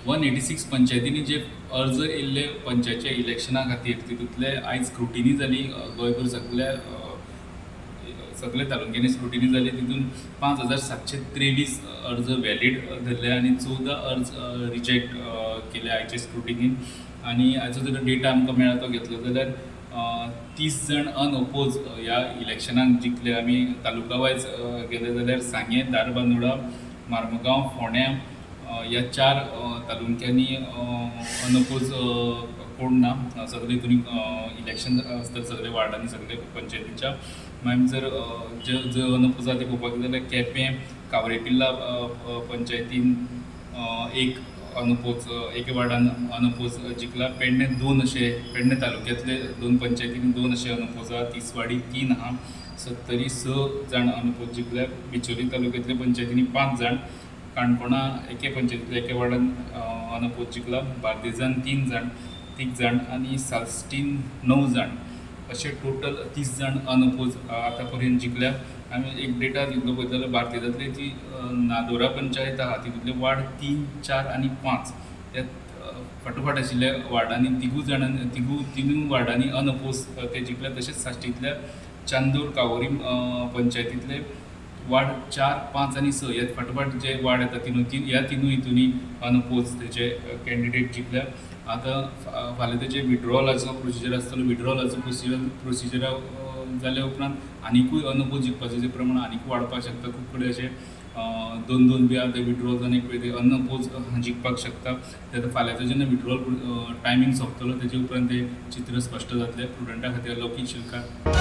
186 पंचायतींनी जे अर्ज येयल्ले पंचायतच्या इलेक्शना खातीर तितूंतले आयज स्क्रुटिनी जाली गोंयभर सगळे तालुक्यांनी स्क्रुटिनी जाली। तितून 5723 अर्ज वॅलीड धरले आनी 14 अर्ज रिजेक्ट केले आयचे स्क्रुटिनीन। आनी हाचो जर डेटा आमकां मेळ्ळा तो घेतलो जाल्यार 30 जण अनओपोज ह्या इलेक्शनाक जिखले। आमी तालुका वायज गेले जाल्यार सांगे, धारबांदोडा, मार्मुगांव, फोंड्या ह्या 4 तालुक्यांनी अनओपोज कोण ना। सगळे हितून इलेक्शन आसता सगळे वार्डांनी सगळे पंचायतीच्या। मागीर जर अनओपोज आसा ते पळोवपाक गेले जाल्यार केपें, कावरेपिल्ला पंचायतीन एक अनओपोज, एके वार्डान अनओपोज जिखला। पेडणे 2 अशे, पेडणे तालुक्यांतले 2 पंचायतींनी 2 अशे अनओपोज आहा। तिसवाडी 3 आहा, सत्तरी 6 जाण अनओपोज जिखल्या। बिचोली तालुक्यांतल्या पंचायतींनी 5 जाण, काणकोणा एके पंचायतींतल्या एके वार्डान अनओपोज जिखला। बार्देजान 3 जाण आनी सालस्टीन 9 जाण, अशे टोटल 30 जाण अनओपोज आतां पर्यंत जिखल्या। आमी एक डेटा दितलो पळयत जाल्यार बार्देजांतली जी नादोरा पंचायत आहा तितूंतले वार्ड 3, 4 आनी 5 ह्या फाटोफाट आशिल्ल्या वार्डांनी तिनूय वार्डांनी अनओपोज ते जिखल्या। तशेंच साश्टींतल्या चांदोर कावोरीम पंचायतींतले वार्ड 4, 5 आनी 6 ह्या फाटोफाट जे वार्ड येता ह्या तिनूय हितूनी अनओपोज तेजे कॅन्डिडेट जिखल्या। आतां फाल्यां तेजे विड्रॉलाचो प्रोसिजर आसतलो। विड्रॉलाचो प्रोसिजरा जाल्या उपरांत आनिकूय अनओपोज जिखपाचें प्रमाण आनीक वाडपाक शकता। खूब कडेन अशें 2-2 बी आहा ते विड्रॉल जावन एक वेळ ते अनओपोज जिखपाक शकता। ते फाल्यांचो जेन्ना विड्रॉल टायमींग सोंपतलो तेजे उपरांत ते चित्र स्पश्ट जातलें। स्टुडंटा खातीर लौकीक शिलकार।